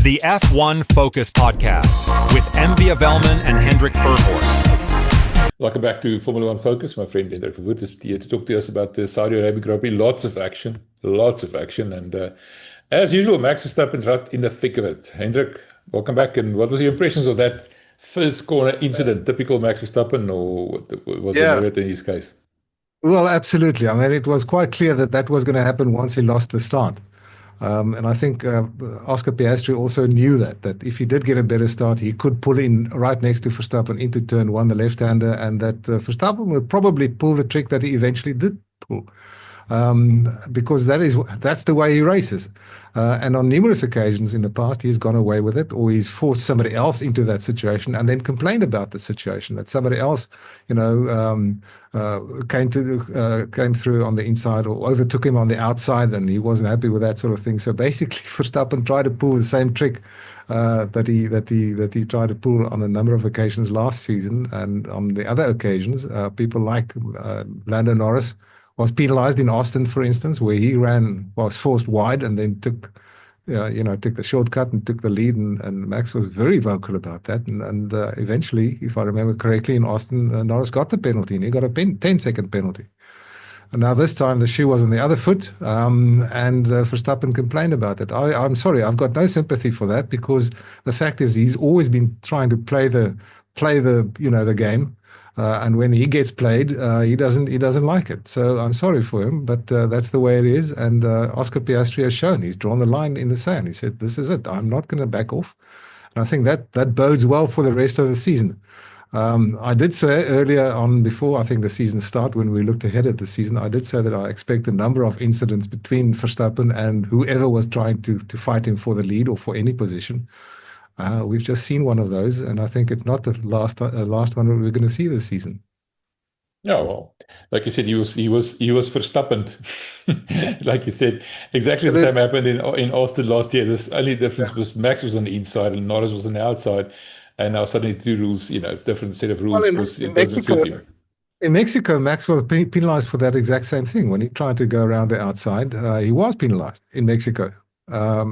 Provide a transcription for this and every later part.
the F1 Focus Podcast with MW Welman and Hendrik Verwoerd. Welcome back to Formula One Focus. My friend Hendrik Verwoerd is here to talk to us about the Saudi Arabian Grand Prix. Lots of action. And as usual, Max Verstappen right in the thick of it. Hendrik, welcome back. And what was your impressions of that first corner incident? Typical Max Verstappen, or was it in his case? Well, absolutely. I mean, it was quite clear that was going to happen once he lost the start. And I think Oscar Piastri also knew that if he did get a better start, he could pull in right next to Verstappen into turn one, the left-hander, and that Verstappen would probably pull the trick that he eventually did pull. Because that's the way he races. And on numerous occasions in the past, he's gone away with it, or he's forced somebody else into that situation and then complained about the situation, that somebody else, came through on the inside or overtook him on the outside, and he wasn't happy with that sort of thing. So basically, Verstappen tried to pull the same trick that he tried to pull on a number of occasions last season, and on the other occasions, people like Lando Norris was penalized in Austin, for instance, where he was forced wide and then took the shortcut and took the lead, and Max was very vocal about that. And eventually, if I remember correctly, in Austin, Norris got the penalty, and he got a 10-second penalty. And now this time the shoe was on the other foot, and Verstappen complained about it. I'm sorry, I've got no sympathy for that, because the fact is he's always been trying to play the game. And when he gets played, he doesn't like it. So I'm sorry for him, but that's the way it is. And Oscar Piastri has shown he's drawn the line in the sand. He said, "This is it. I'm not going to back off." And I think that bodes well for the rest of the season. I did say earlier on, before I think the season started, when we looked ahead at the season, I did say that I expect a number of incidents between Verstappen and whoever was trying to fight him for the lead or for any position. We've just seen one of those, and I think it's not the last one we're going to see this season. Yeah, well, like you said, he was Verstappen. Like you said, exactly the same happened in Austin last year. The only difference was Max was on the inside and Norris was on the outside, and now suddenly two rules. It's a different set of rules. Well, in Mexico, Max was penalized for that exact same thing. When he tried to go around the outside, he was penalized in Mexico.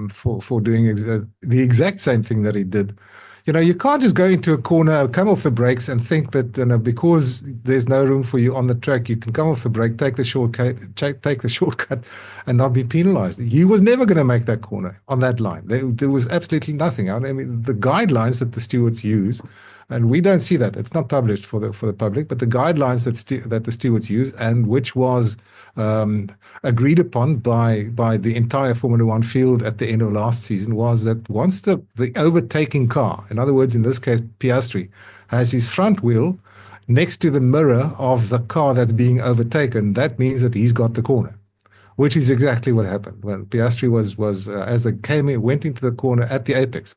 For doing the exact same thing that he did. You can't just go into a corner, come off the brakes, and think that because there's no room for you on the track, you can come off the brake, take the shortcut, and not be penalized. He was never going to make that corner on that line. There was absolutely nothing. I mean, the guidelines that the stewards use, and we don't see that. It's not published for the public, but the guidelines that the stewards use, and which was agreed upon by the entire Formula One field at the end of last season, was that once the overtaking car, in other words, in this case, Piastri, has his front wheel next to the mirror of the car that's being overtaken, that means that he's got the corner, which is exactly what happened when Piastri was as they went into the corner at the apex,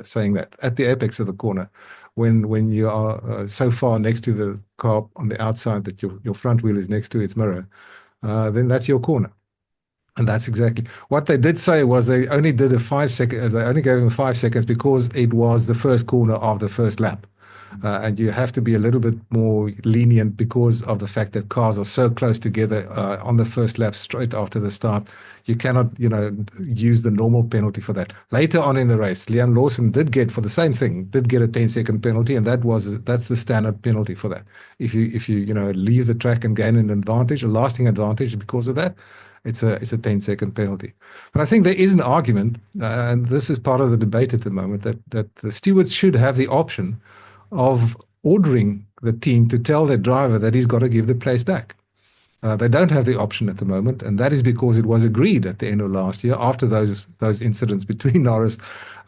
saying that at the apex of the corner, when you are so far next to the car on the outside that your front wheel is next to its mirror, then that's your corner. And that's exactly what they did say. Was they only did they only gave him 5 seconds because it was the first corner of the first lap. And you have to be a little bit more lenient because of the fact that cars are so close together on the first lap straight after the start. You cannot, use the normal penalty for that. Later on in the race, Liam Lawson did get, for the same thing, a 10-second penalty, and that's the standard penalty for that. If you leave the track and gain an advantage, a lasting advantage because of that, it's a 10-second penalty. But I think there is an argument, and this is part of the debate at the moment, that the stewards should have the option of ordering the team to tell their driver that he's got to give the place back. They don't have the option at the moment, and that is because it was agreed at the end of last year, after those incidents between Norris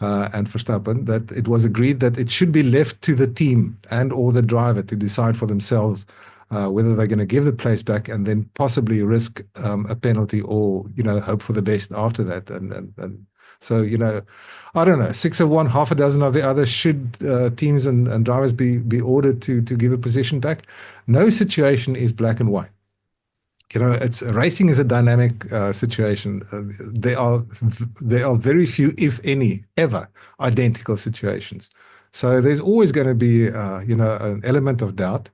and Verstappen, that it was agreed that it should be left to the team and or the driver to decide for themselves whether they're going to give the place back and then possibly risk a penalty or hope for the best after that. And so I don't know, 6 of one, half a dozen of the other. Should teams and drivers be ordered to give a position back? No situation is black and white. Racing is a dynamic situation. There are very few, if any, ever identical situations. So there's always going to be an element of doubt.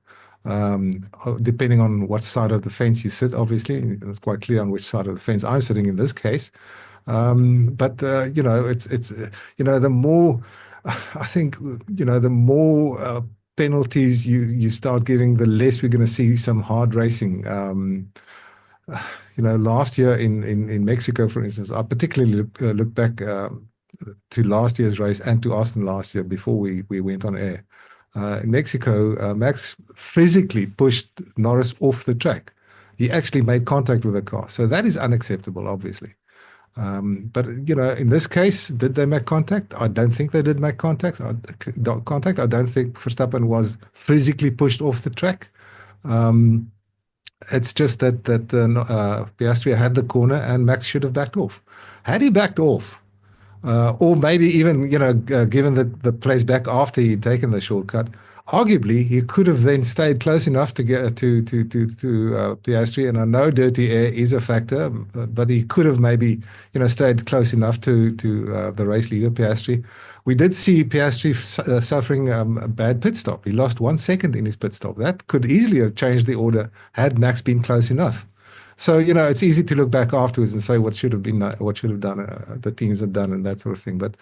Depending on what side of the fence you sit, obviously. It's quite clear on which side of the fence I'm sitting in this case. But it's the more I think the more penalties you start giving, the less we're going to see some hard racing. Last year in Mexico, for instance, I particularly look back to last year's race and to Austin last year before we went on air. In Mexico, Max physically pushed Norris off the track. He actually made contact with the car. So that is unacceptable, obviously. But in this case, did they make contact? I don't think they did make contact. I don't think Verstappen was physically pushed off the track. It's just that Piastri had the corner and Max should have backed off. Had he backed off, or maybe even given the place back after he'd taken the shortcut, arguably he could have then stayed close enough to get to Piastri. And I know dirty air is a factor, but he could have maybe stayed close enough to the race leader Piastri. We did see Piastri suffering a bad pit stop. He lost 1 second in his pit stop. That could easily have changed the order had Max been close enough. So it's easy to look back afterwards and say what should have done, the teams have done, and that sort of thing. But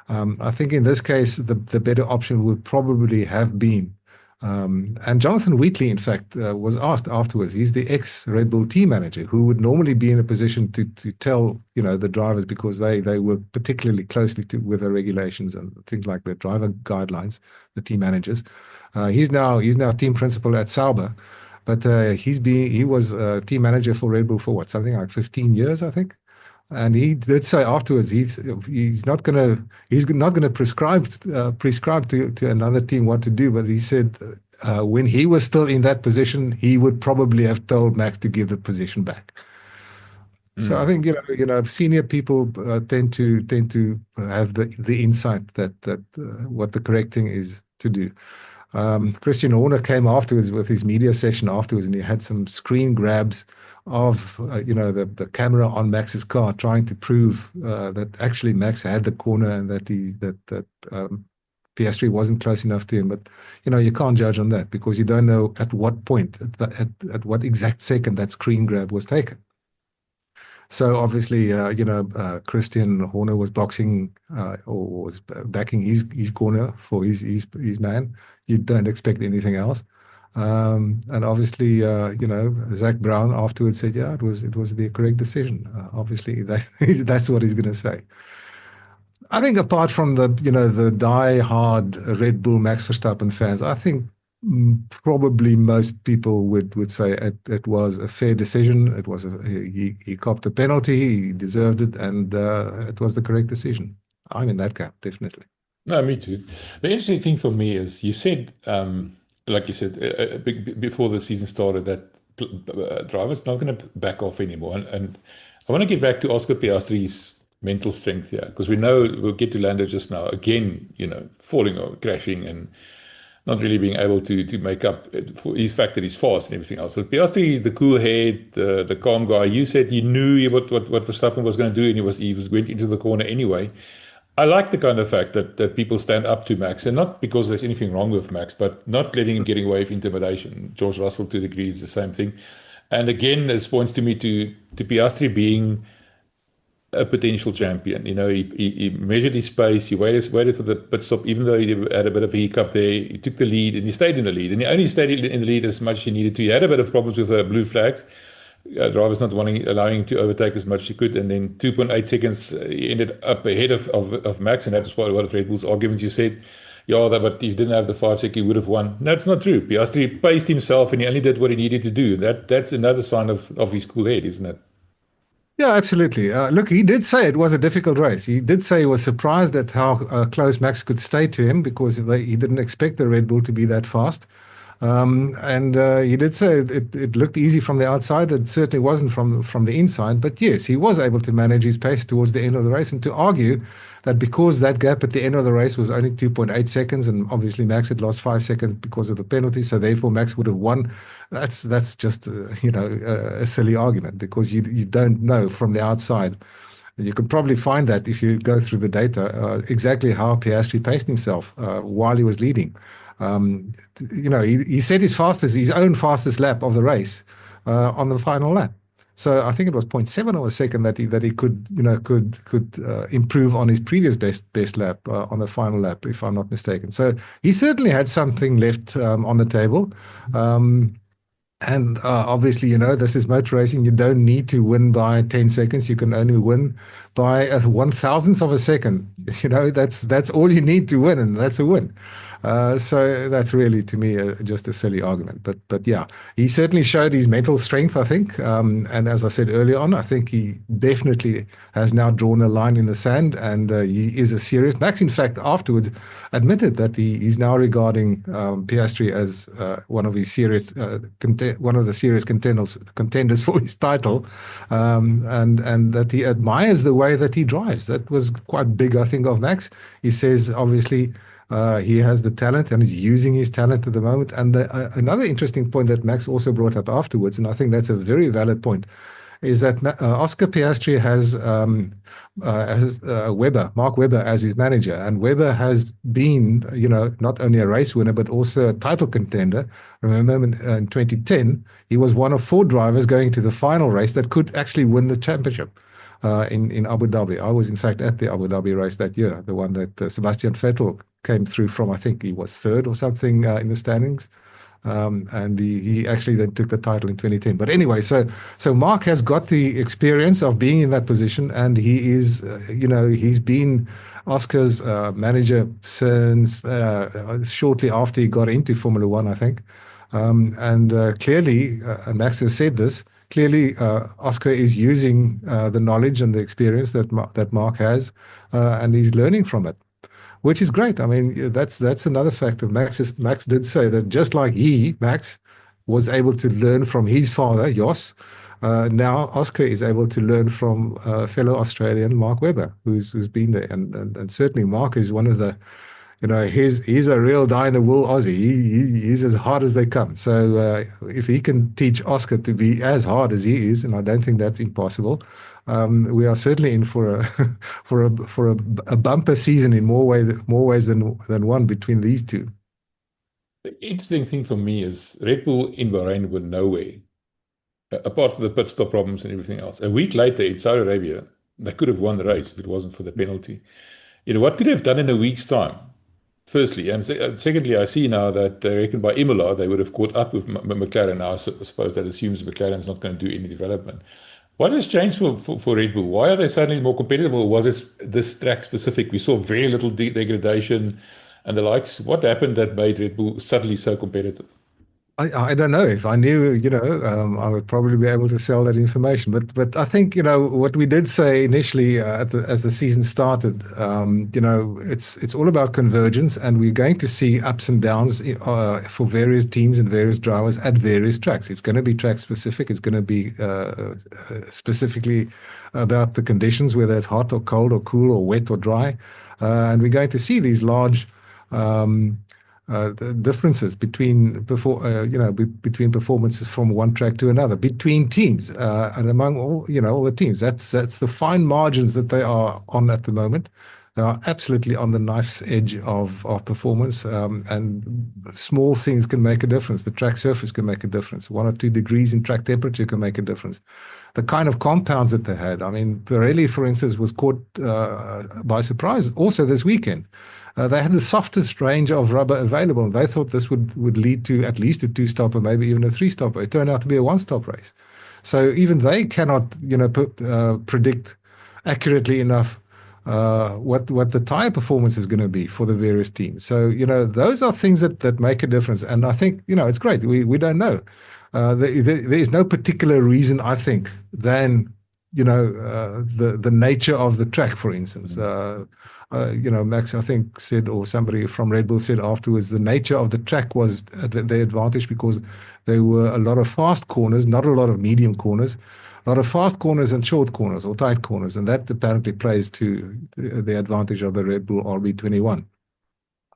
I think in this case, the better option would probably have been, and Jonathan Wheatley, in fact, was asked afterwards. He's the ex-Red Bull team manager who would normally be in a position to tell the drivers, because they work particularly closely with the regulations and things like the driver guidelines, the team managers. He's now team principal at Sauber, but he was team manager for Red Bull for something like 15 years, I think. And he did say afterwards he's not going to prescribe to another team what to do. But he said when he was still in that position, he would probably have told Max to give the position back. So I think senior people tend to have the insight that what the correct thing is to do. Christian Horner came afterwards with his media session afterwards, and he had some screen grabs of the camera on Max's car, trying to prove that actually Max had the corner and that Piastri wasn't close enough to him. But you can't judge on that because you don't know at what point, at what exact second that screen grab was taken. So obviously, Christian Horner was boxing or was backing his corner for his man. You don't expect anything else. And obviously, Zach Brown afterwards said, yeah, it was the correct decision. Obviously, that's what he's going to say. I think apart from the die-hard Red Bull Max Verstappen fans, I think probably most people would say it was a fair decision. It was he copped a penalty, he deserved it, and it was the correct decision. I'm in that camp, definitely. No, me too. The interesting thing for me is you said, like you said, before the season started, that drivers not going to back off anymore. And I want to get back to Oscar Piastri's mental strength here, because we know we'll get to Lando just now again, falling or crashing and not really being able to make up for his fact that he's fast and everything else. But Piastri, the cool head, the calm guy, you said you knew what Verstappen was going to do, and he went into the corner anyway. I like the kind of fact that people stand up to Max, and not because there's anything wrong with Max, but not letting him getting away with intimidation. George Russell, to a degree, is the same thing. And again, this points to me to Piastri being a potential champion. He measured his pace, he waited for the pit stop, even though he had a bit of a hiccup there. He took the lead, and he stayed in the lead. And he only stayed in the lead as much as he needed to. He had a bit of problems with blue flags. Drivers not allowing him to overtake as much as he could, and then 2.8 seconds he ended up ahead of Max, and that was part of Red Bull's arguments. You said, but if he didn't have the 5 second, he would have won. No, it's not true. Piastri paced himself, and he only did what he needed to do. That's another sign of his cool head, isn't it? Yeah, absolutely. Look, he did say it was a difficult race. He did say he was surprised at how close Max could stay to him, because he didn't expect the Red Bull to be that fast. And he did say it looked easy from the outside. It certainly wasn't from the inside. But yes, he was able to manage his pace towards the end of the race. And to argue that because that gap at the end of the race was only 2.8 seconds, and obviously Max had lost 5 seconds because of the penalty, so therefore Max would have won, that's just a silly argument, because you don't know from the outside. You could probably find that if you go through the data exactly how Piastri paced himself while he was leading. He set his own fastest lap of the race on the final lap. So I think it was 0.7 of a second that he could improve on his previous best lap on the final lap, if I'm not mistaken. So he certainly had something left on the table. And obviously, this is motor racing. You don't need to win by 10 seconds. You can only win by a 1,000th of a second. That's all you need to win, and that's a win. So that's really, to me, just a silly argument. But yeah, he certainly showed his mental strength, I think. And as I said earlier on, I think he definitely has now drawn a line in the sand, and he is a serious. Max, in fact, afterwards admitted that he's now regarding Piastri as one of the serious contenders for his title, and that he admires the way that he drives. That was quite big, I think, of Max. He says, obviously, he has the talent and is using his talent at the moment. And another interesting point that Max also brought up afterwards, and I think that's a very valid point, is that Oscar Piastri has Mark Webber as his manager. And Webber has been, not only a race winner, but also a title contender. Remember, in 2010, he was one of 4 drivers going to the final race that could actually win the championship. In Abu Dhabi. I was, in fact, at the Abu Dhabi race that year, the one that Sebastian Vettel came through from. I think he was 3rd or something in the standings. And he actually then took the title in 2010. But anyway, so Mark has got the experience of being in that position, and he is, he's been Oscar's manager since shortly after he got into Formula One, I think. And clearly, and Max has said this, clearly, Oscar is using the knowledge and the experience that Mark has, and he's learning from it, which is great. I mean, that's another fact of Max. Max did say that just like Max, was able to learn from his father, Jos, now Oscar is able to learn from fellow Australian Mark Webber, who's been there, and certainly Mark is one of the. He's a real die-in-the-wool Aussie. He's as hard as they come. So if he can teach Oscar to be as hard as he is, and I don't think that's impossible, we are certainly in for a bumper season in more ways than one between these two. The interesting thing for me is Red Bull in Bahrain were nowhere, apart from the pit stop problems and everything else. A week later in Saudi Arabia, they could have won the race if it wasn't for the penalty. What could they have done in a week's time? Firstly, and secondly, I see now that they reckon by Imola they would have caught up with McLaren. Now, I suppose that assumes McLaren's not going to do any development. What has changed for Red Bull? Why are they suddenly more competitive, or was it this track specific? We saw very little degradation and the likes. What happened that made Red Bull suddenly so competitive? I don't know. If I knew, I would probably be able to sell that information. But I think, what we did say initially as the season started, it's all about convergence, and we're going to see ups and downs for various teams and various drivers at various tracks. It's going to be track specific. It's going to be specifically about the conditions, whether it's hot or cold or cool or wet or dry. And we're going to see these large the differences between performances from one track to another, between teams, and among all the teams. That's the fine margins that they are on at the moment. They are absolutely on the knife's edge of performance, and small things can make a difference. The track surface can make a difference. 1 or 2 degrees in track temperature can make a difference. The kind of compounds that they had. I mean, Pirelli, for instance, was caught by surprise also this weekend. They had the softest range of rubber available. They thought this would lead to at least a 2-stopper, maybe even a 3-stopper. It turned out to be a 1-stop race. So even they cannot, predict accurately enough what the tire performance is going to be for the various teams. So those are things that make a difference. And I think it's great. We don't know. There is no particular reason, I think, than the nature of the track, for instance. Max, I think, said, or somebody from Red Bull said afterwards, the nature of the track was their advantage because there were a lot of fast corners, not a lot of medium corners, a lot of fast corners and short corners or tight corners, and that apparently plays to the advantage of the Red Bull RB21.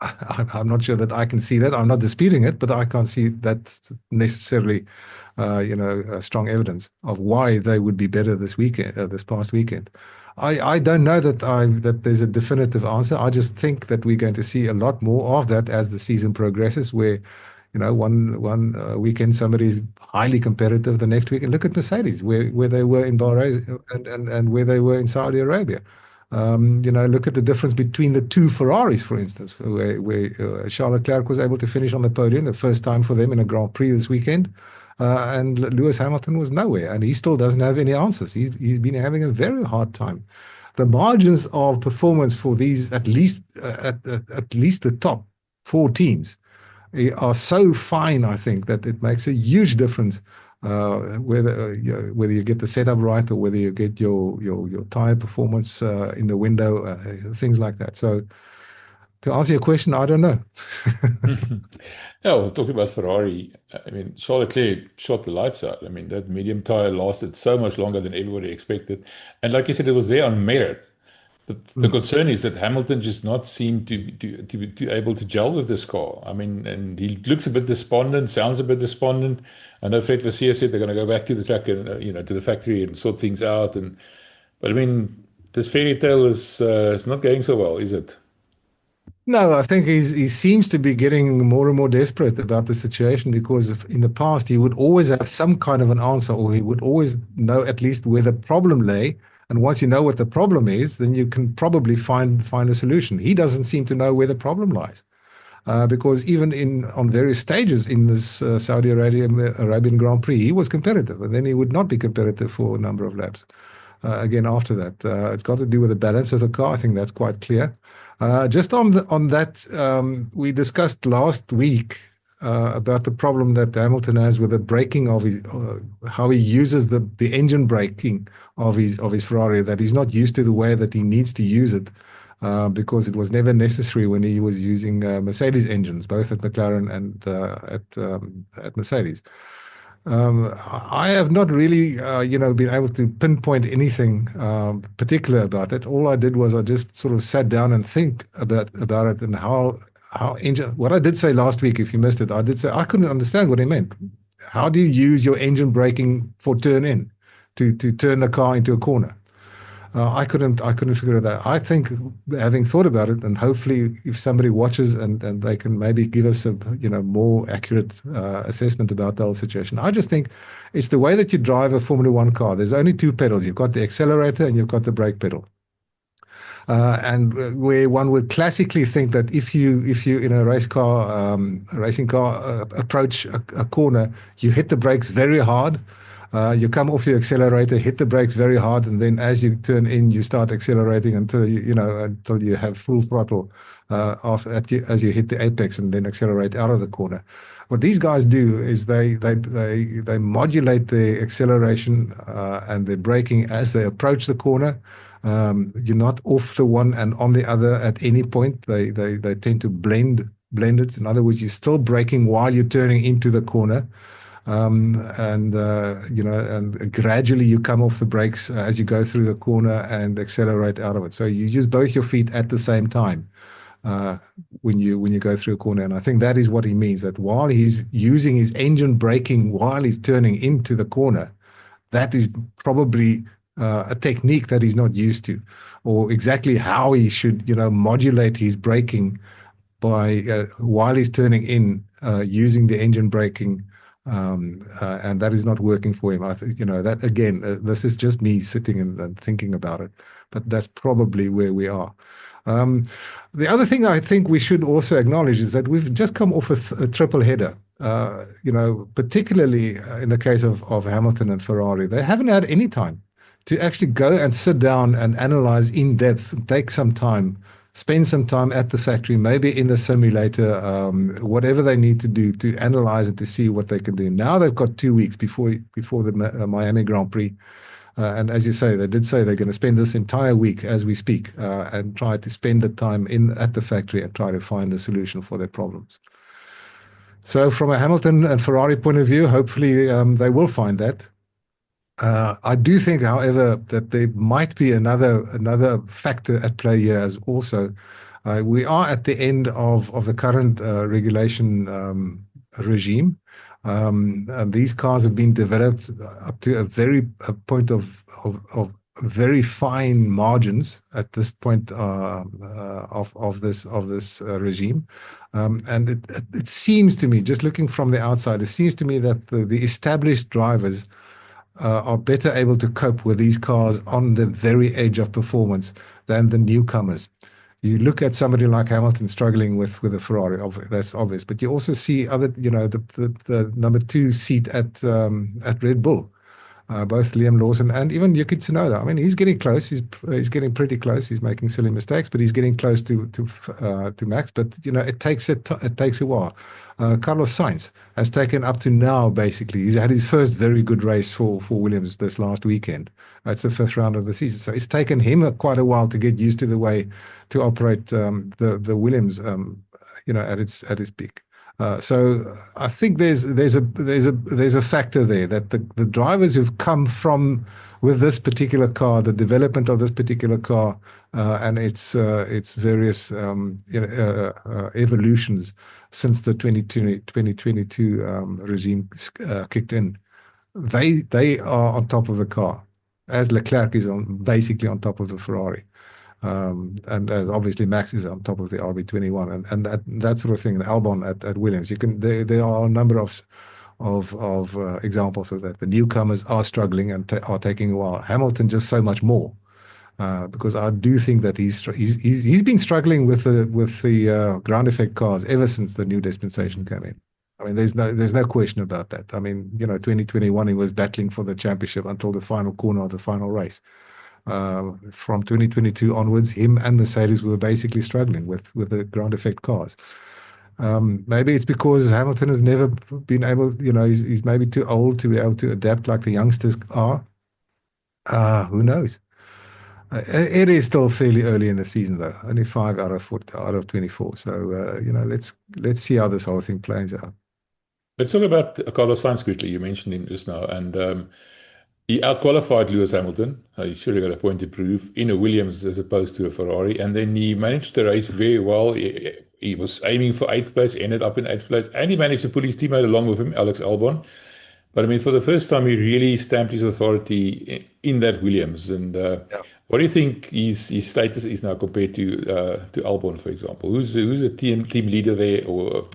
I'm not sure that I can see that. I'm not disputing it, but I can't see that necessarily, strong evidence of why they would be better this past weekend. I don't know that there's a definitive answer. I just think that we're going to see a lot more of that as the season progresses, where one weekend somebody is highly competitive, the next weekend look at Mercedes, where they were in Bahrain and where they were in Saudi Arabia. Look at the difference between the two Ferraris, for instance, where Charles Leclerc was able to finish on the podium, the first time for them in a Grand Prix this weekend, and Lewis Hamilton was nowhere, and he still doesn't have any answers. He's been having a very hard time. The margins of performance for these, at least the top 4 teams, are so fine, I think, that it makes a huge difference whether you get the setup right or whether you get your tire performance in the window, things like that. So to answer your question, I don't know. Yeah, well, talking about Ferrari, I mean, Charles Leclerc shot the lights out. I mean, that medium tire lasted so much longer than everybody expected. And like you said, it was there on merit. The concern is that Hamilton just not seemed to be able to gel with this car. I mean, and he looks a bit despondent, sounds a bit despondent. I know Fred Vassier said they're going to go back to the track and to the factory and sort things out. But I mean, this fairy tale is not going so well, is it? No, I think he seems to be getting more and more desperate about the situation, because in the past he would always have some kind of an answer, or he would always know at least where the problem lay. And once you know what the problem is, then you can probably find a solution. He doesn't seem to know where the problem lies, because even on various stages in this Saudi Arabian Grand Prix, he was competitive, and then he would not be competitive for a number of laps. Again, after that, it's got to do with the balance of the car. I think that's quite clear. Just on that, we discussed last week about the problem that Hamilton has with the braking of his, how he uses the engine braking of his Ferrari, that he's not used to the way that he needs to use it, because it was never necessary when he was using Mercedes engines, both at McLaren and at Mercedes. I have not really, been able to pinpoint anything particular about it. All I did was I just sort of sat down and think about it, and how engine. What I did say last week, if you missed it, I did say I couldn't understand what he meant. How do you use your engine braking for turn in to turn the car into a corner? I couldn't figure it out. I think, having thought about it, and hopefully if somebody watches and they can maybe give us a more accurate assessment about the whole situation. I just think it's the way that you drive a Formula One car. There's only 2 pedals. You've got the accelerator and you've got the brake pedal. And where one would classically think that if you in a racing car approach a corner, you hit the brakes very hard. You come off your accelerator, hit the brakes very hard, and then as you turn in, you start accelerating until you have full throttle as you hit the apex, and then accelerate out of the corner. What these guys do is they modulate the acceleration and the braking as they approach the corner. You're not off the one and on the other at any point. They tend to blend it. In other words, you're still braking while you're turning into the corner. And gradually you come off the brakes as you go through the corner and accelerate out of it. So you use both your feet at the same time when you go through a corner. And I think that is what he means, that while he's using his engine braking while he's turning into the corner, that is probably a technique that he's not used to, or exactly how he should modulate his braking by while he's turning in using the engine braking. And that is not working for him. I think, that again, this is just me sitting and thinking about it, but that's probably where we are. The other thing I think we should also acknowledge is that we've just come off a triple header. Particularly in the case of Hamilton and Ferrari, they haven't had any time to actually go and sit down and analyze in depth, take some time, spend some time at the factory, maybe in the simulator, whatever they need to do to analyze it, to see what they can do. Now they've got 2 weeks before the Miami Grand Prix. And as you say, they did say they're going to spend this entire week as we speak and try to spend the time at the factory and try to find a solution for their problems. So from a Hamilton and Ferrari point of view, hopefully they will find that. I do think, however, that there might be another factor at play here as also. We are at the end of the current regulation regime. And these cars have been developed up to a point of very fine margins at this point of this regime, and it seems to me, just looking from the outside, it seems to me that the established drivers are better able to cope with these cars on the very edge of performance than the newcomers. You look at somebody like Hamilton struggling with a Ferrari, that's obvious, but you also see other, the number 2 seat at Red Bull. Both Liam Lawson and even Yuki Tsunoda. I mean, he's getting close. He's getting pretty close. He's making silly mistakes, but he's getting close to Max. But it takes a while. Carlos Sainz has taken up to now, basically. He's had his first very good race for Williams this last weekend. It's the 5th round of the season, so it's taken him quite a while to get used to the way to operate the Williams, at its peak. So I think there's a factor there that the drivers who've come from with this particular car, the development of this particular car, and its various evolutions since the 2022 regime kicked in, they are on top of the car, as Leclerc is basically on top of the Ferrari. And as obviously Max is on top of the RB21 and that sort of thing, and Albon at Williams. There are a number of examples of that. The newcomers are struggling and are taking a while. Hamilton just so much more, because I do think that he's been struggling with the ground effect cars ever since the new dispensation came in. I mean, there's no question about that. I mean, 2021 he was battling for the championship until the final corner of the final race. From 2022 onwards, him and Mercedes were basically struggling with the ground effect cars. Maybe it's because Hamilton has never been able, he's maybe too old to be able to adapt like the youngsters are. Who knows? It is still fairly early in the season, though. Only 5 out of 24. So let's see how this whole thing plays out. Let's talk about Carlos Sainz quickly. You mentioned him just now, and he outqualified Lewis Hamilton. He's surely got a point to prove in a Williams as opposed to a Ferrari. And then he managed the race very well. He was aiming for 8th place, ended up in 8th place, and he managed to pull his teammate along with him, Alex Albon. But I mean, for the first time, he really stamped his authority in that Williams. And what do you think his status is now compared to Albon, for example? Who's the team leader there, or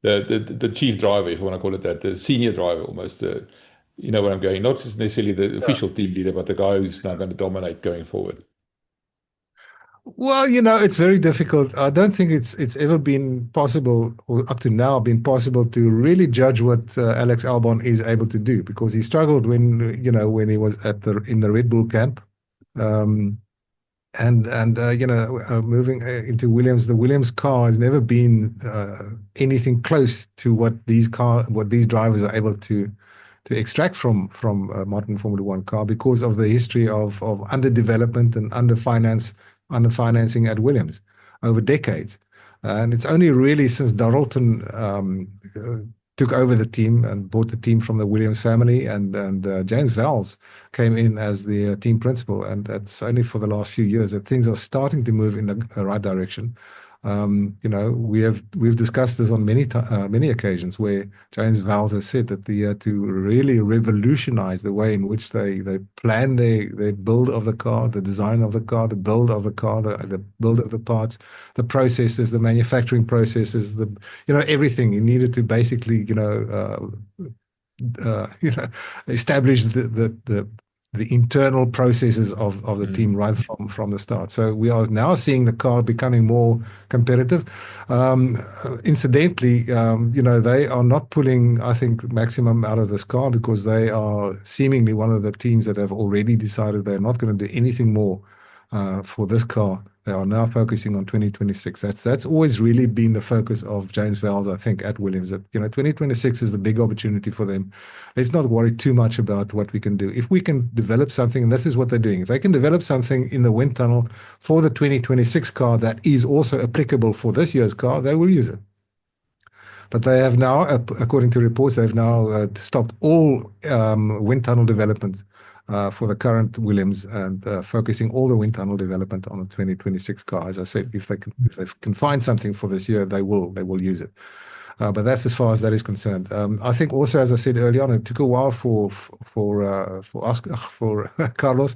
the chief driver, if you want to call it that, the senior driver almost, you know where I'm going, not necessarily the official team leader, but the guy who's now going to dominate going forward? Well, it's very difficult. I don't think it's ever been possible, or up to now been possible, to really judge what Alex Albon is able to do, because he struggled when he was in the Red Bull camp. Moving into Williams, the Williams car has never been anything close to what these drivers are able to extract from a modern Formula One car, because of the history of underdevelopment and underfinancing at Williams over decades. And it's only really since Darrellton took over the team and bought the team from the Williams family, and James Vowles came in as the team principal, and that's only for the last few years that things are starting to move in the right direction. We've discussed this on many occasions, where James Vowles has said that to really revolutionize the way in which they plan their build of the car, the design of the car, the build of the car, the build of the parts, the processes, the manufacturing processes, everything. He needed to basically establish the internal processes of the team right from the start. So we are now seeing the car becoming more competitive. Incidentally, they are not pulling, I think, maximum out of this car, because they are seemingly one of the teams that have already decided they're not going to do anything more for this car. They are now focusing on 2026. That's always really been the focus of James Vowles, I think, at Williams. That 2026 is the big opportunity for them. Let's not worry too much about what we can do. If we can develop something, and this is what they're doing, if they can develop something in the wind tunnel for the 2026 car that is also applicable for this year's car, they will use it. But they have now, according to reports, they've now stopped all wind tunnel development for the current Williams, and focusing all the wind tunnel development on the 2026 car. As I said, if they can find something for this year, they will use it. But that's as far as that is concerned. I think also, as I said earlier on, it took a while for Carlos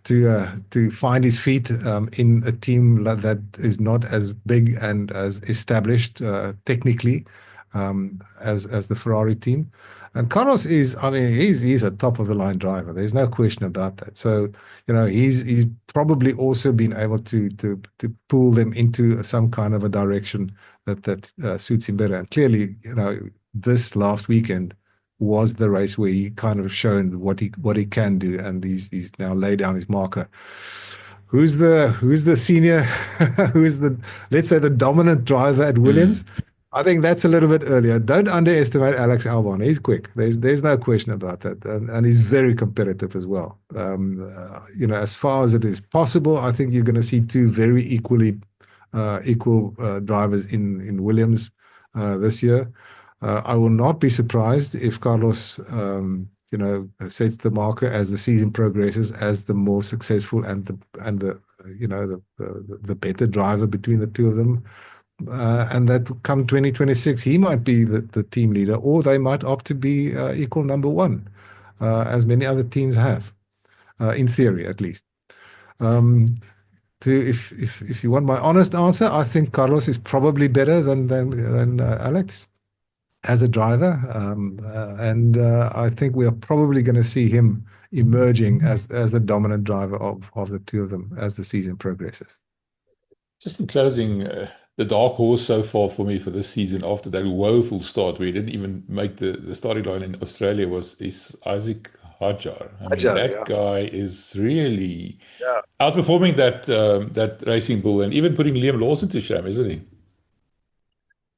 to find his feet in a team that is not as big and as established technically as the Ferrari team. And Carlos is, I mean, he's a top of the line driver. There's no question about that. So, he's probably also been able to pull them into some kind of a direction that suits him better. And clearly, this last weekend was the race where he kind of shown what he can do, and he's now laid down his marker. Who's the senior? Let's say the dominant driver at Williams? I think that's a little bit earlier. Don't underestimate Alex Albon. He's quick. There's no question about that, and he's very competitive as well. As far as it is possible, I think you're going to see two very equal drivers in Williams this year. I will not be surprised if Carlos, sets the marker as the season progresses as the more successful and the better driver between the two of them. And that come 2026, he might be the team leader, or they might opt to be equal number one, as many other teams have, in theory at least. If you want my honest answer, I think Carlos is probably better than Alex as a driver, and I think we are probably going to see him emerging as the dominant driver of the two of them as the season progresses. Just in closing, the dark horse so far for me for this season, after that woeful start where he didn't even make the starting line in Australia, is Isaac Hadjar. I mean, that guy is really outperforming that Racing Bull, and even putting Liam Lawson to shame, isn't he?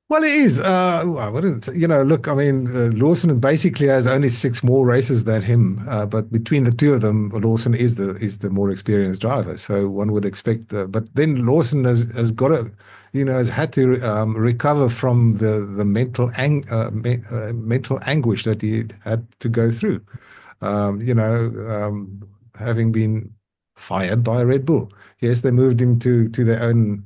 Well, it is. Look, I mean, Lawson basically has only 6 more races than him, but between the two of them, Lawson is the more experienced driver. So one would expect, but then Lawson has got to, has had to recover from the mental anguish that he had to go through. Having been fired by Red Bull. Yes, they moved him to their own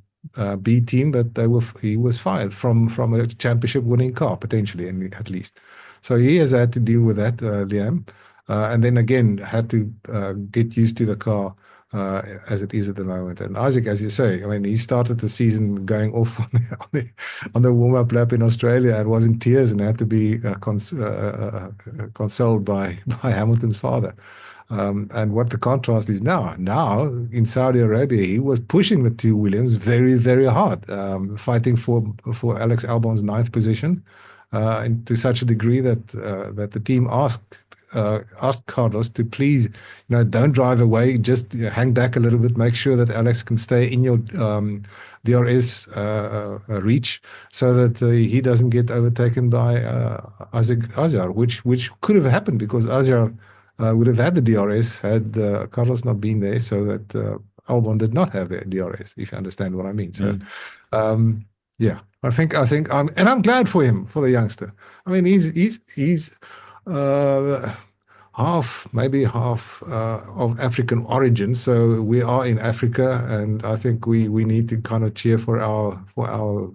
B team, but he was fired from a championship winning car, potentially, at least. So he has had to deal with that, Liam, and then again had to get used to the car as it is at the moment. And Isaac, as you say, I mean, he started the season going off on the warm-up lap in Australia and was in tears and had to be consoled by Hamilton's father. And what the contrast is now in Saudi Arabia, he was pushing the two Williams very, very hard, fighting for Alex Albon's 9th position, and to such a degree that the team asked Carlos to please, don't drive away, just hang back a little bit, make sure that Alex can stay in your DRS reach, so that he doesn't get overtaken by Isaac Hadjar, which could have happened because Hadjar would have had the DRS had Carlos not been there, so that Albon did not have the DRS, if you understand what I mean. So, I think I'm glad for him, for the youngster. I mean, he's maybe half of African origin, so we are in Africa, and I think we need to kind of cheer for our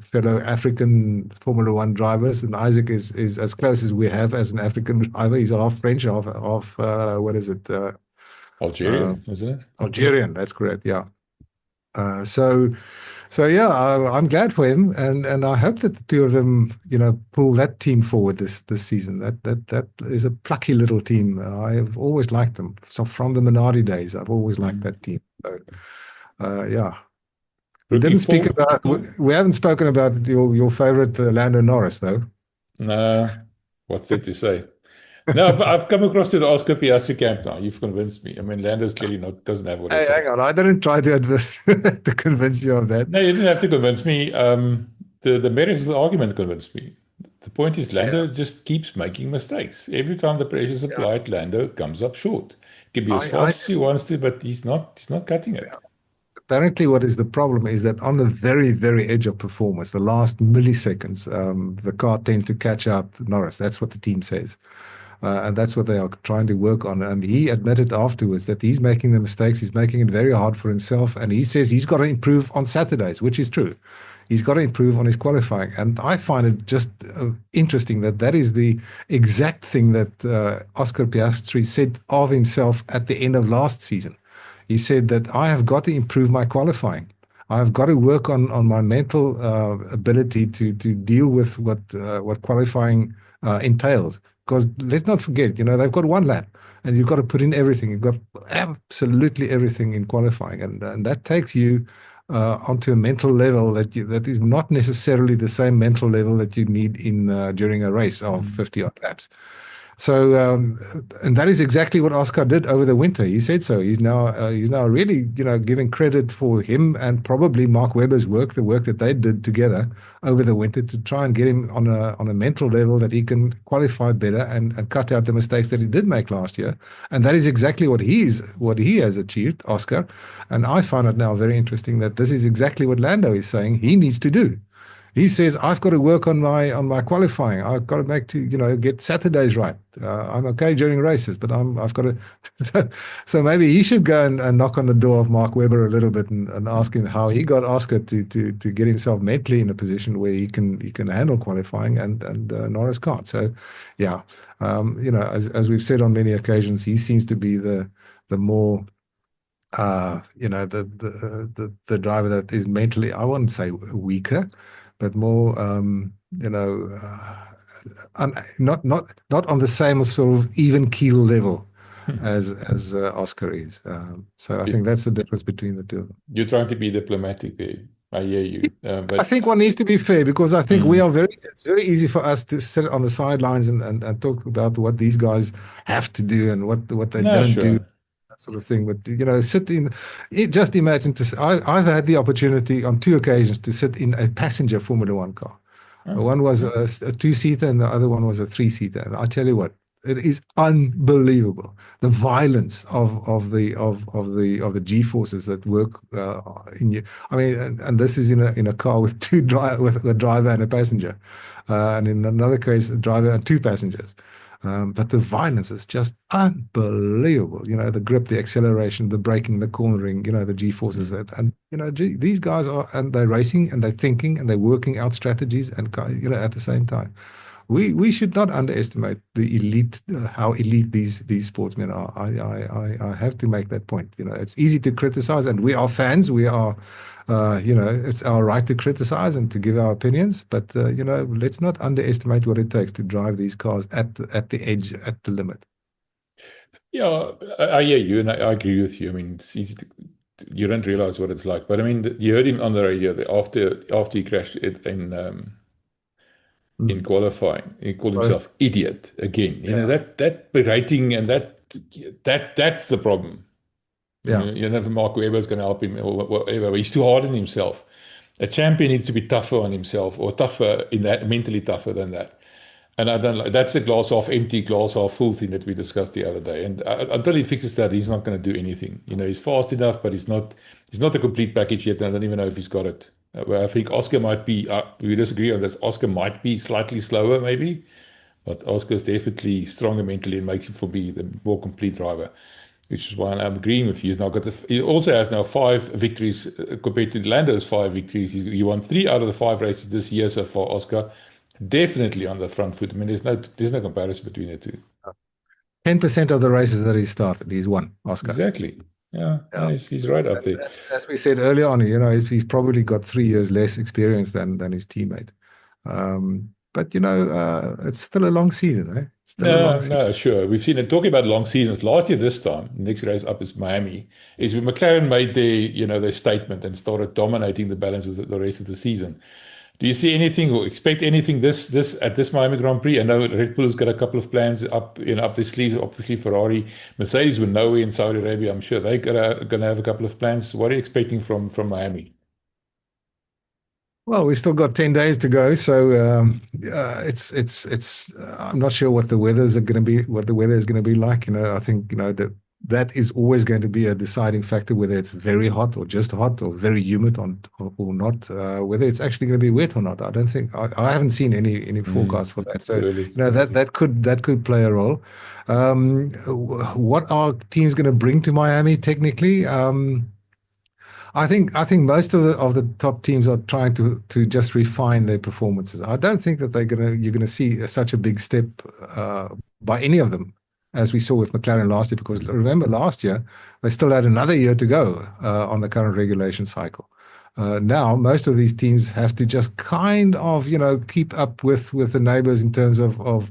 fellow African Formula One drivers. And Isaac is as close as we have as an African driver. He's half French, half what is it? Algerian, isn't it? Algerian, that's correct. Yeah. So yeah, I'm glad for him, and I hope that the two of them, pull that team forward this season. That is a plucky little team. I have always liked them. So from the Minardi days, I've always liked that team. So, yeah. We haven't spoken about your favorite Lando Norris, though. No, what's there to say? No, I've come across to the Oscar Piastri camp now. You've convinced me. I mean, Lando's clearly doesn't have what it hang on. I didn't try to to convince you of that. No, you didn't have to convince me. The merits of the argument convinced me. The point is, Lando just keeps making mistakes. Every time the pressure is applied, Lando comes up short. He can be as fast as he wants to, but he's not cutting it. Apparently, what is the problem is that on the very, very edge of performance, the last milliseconds, the car tends to catch up Norris. That's what the team says. And that's what they are trying to work on. And he admitted afterwards that he's making the mistakes. He's making it very hard for himself. And he says he's got to improve on Saturdays, which is true. He's got to improve on his qualifying. And I find it just interesting that is the exact thing that Oscar Piastri said of himself at the end of last season. He said that I have got to improve my qualifying. I've got to work on my mental ability to deal with what qualifying entails. Because let's not forget, they've got one lap, and you've got to put in everything. You've got absolutely everything in qualifying, and that takes you onto a mental level that is not necessarily the same mental level that you need during a race of 50 odd laps. So, and that is exactly what Oscar did over the winter. He said so. He's now really, giving credit for him and probably Mark Webber's work, the work that they did together over the winter to try and get him on a mental level that he can qualify better and cut out the mistakes that he did make last year. And that is exactly what he has achieved, Oscar. And I find it now very interesting that this is exactly what Lando is saying he needs to do. He says, I've got to work on my qualifying. I've got to get Saturdays right. I'm okay during races, but I've got to. So maybe he should go and knock on the door of Mark Webber a little bit and ask him how he got Oscar to get himself mentally in a position where he can handle qualifying and Norris can't. So, yeah, as we've said on many occasions, he seems to be the more the driver that is mentally, I wouldn't say weaker, but more, not on the same sort of even keel level as Oscar is. So I think that's the difference between the two of them. You're trying to be diplomatic there. I hear you. But I think one needs to be fair, because I think it's very easy for us to sit on the sidelines and talk about what these guys have to do and what they don't do. Sort of thing, but just imagine I've had the opportunity on 2 occasions to sit in a passenger Formula One car. One was a 2-seater and the other one was a 3-seater. And I tell you what, it is unbelievable the violence of the G forces that work in you. I mean, and this is in a car with with a driver and a passenger, and in another case, a driver and 2 passengers. But the violence is just unbelievable. The grip, the acceleration, the braking, the cornering, the G-forces. And these guys they're racing and they're thinking and they're working out strategies and, at the same time. We should not underestimate the elite, how elite these sportsmen are. I have to make that point. It's easy to criticize, and we are fans. We are, it's our right to criticize and to give our opinions. But let's not underestimate what it takes to drive these cars at the edge, at the limit. Yeah, I hear you, and I agree with you. I mean, it's easy to. You don't realize what it's like. But I mean, you heard him on the radio after he crashed in qualifying. He called himself idiot again. That berating, and that's the problem. Yeah. Never Mark Webber's going to help him or whatever. He's too hard on himself. A champion needs to be tougher on himself, or tougher in that, mentally tougher than that. And I don't like that's the glass half empty, glass half full thing that we discussed the other day. And until he fixes that, he's not going to do anything. He's fast enough, but he's not a complete package yet. And I don't even know if he's got it. Well, I think Oscar might be, we disagree on this, Oscar might be slightly slower maybe, but Oscar's definitely stronger mentally and makes him for be the more complete driver, which is why I'm agreeing with you. He also has now 5 victories compared to Lando's 5 victories. He won 3 out of the 5 races this year so far, Oscar. Definitely on the front foot. I mean, there's no comparison between the two. 10% of the races that he started, he's won, Oscar. Exactly. Yeah. He's right up there. As we said earlier on, he's probably got 3 years less experience than his teammate. But it's still a long season, eh? No, sure. We've seen it talking about long seasons. Last year, this time, next race up is Miami. Is when McLaren made their statement and started dominating the balance of the rest of the season. Do you see anything or expect anything this at this Miami Grand Prix? I know Red Bull has got a couple of plans up their sleeves. Obviously, Ferrari, Mercedes were nowhere in Saudi Arabia. I'm sure they're gonna have a couple of plans. What are you expecting from Miami? Well, we still got 10 days to go, so it's. I'm not sure what the weather is going to be like. I think that is always going to be a deciding factor, whether it's very hot or just hot or very humid or not, whether it's actually going to be wet or not. I don't think I haven't seen any forecast for that. So that could play a role. What are teams going to bring to Miami technically? I think most of the top teams are trying to just refine their performances. I don't think that you're gonna see such a big step by any of them as we saw with McLaren last year. Because remember, last year they still had another year to go on the current regulation cycle. Now most of these teams have to just kind of keep up with the neighbors in terms of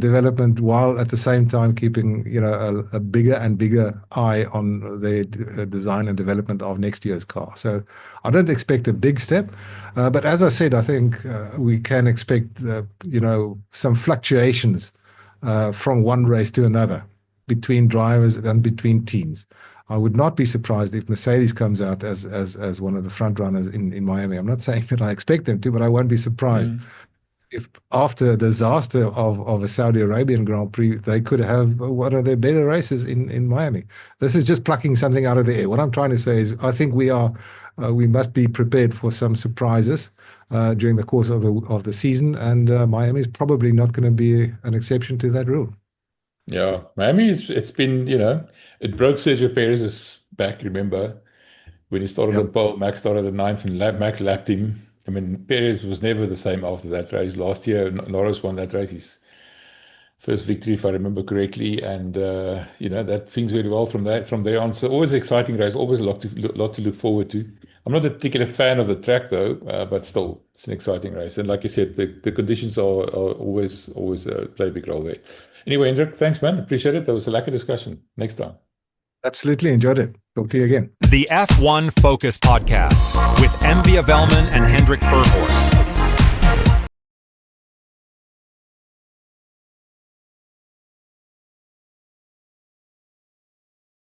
development, while at the same time keeping a bigger and bigger eye on the design and development of next year's car. So I don't expect a big step, but as I said, I think we can expect some fluctuations from one race to another between drivers and between teams. I would not be surprised if Mercedes comes out as one of the front runners in Miami. I'm not saying that I expect them to, but I won't be surprised if after a disaster of a Saudi Arabian Grand Prix, they could have one of their better races in Miami. This is just plucking something out of the air. What I'm trying to say is I think we must be prepared for some surprises during the course of the season, and Miami is probably not going to be an exception to that rule. Yeah, Miami, it's been, it broke Sergio Perez's back, remember? When he started on pole, Max started at 9th and Max lapped him. I mean, Perez was never the same after that race. Last year, Norris won that race, his first victory, if I remember correctly. And, that things went well from there on. So always an exciting race, always a lot to look forward to. I'm not a particular fan of the track, though, but still, it's an exciting race. And like you said, the conditions are always play a big role there. Anyway, Hendrik, thanks, man. Appreciate it. That was a lekker discussion. Next time. Absolutely enjoyed it. Talk to you again. The F1 Focus Podcast with MW Welman and Hendrik Verwoerd.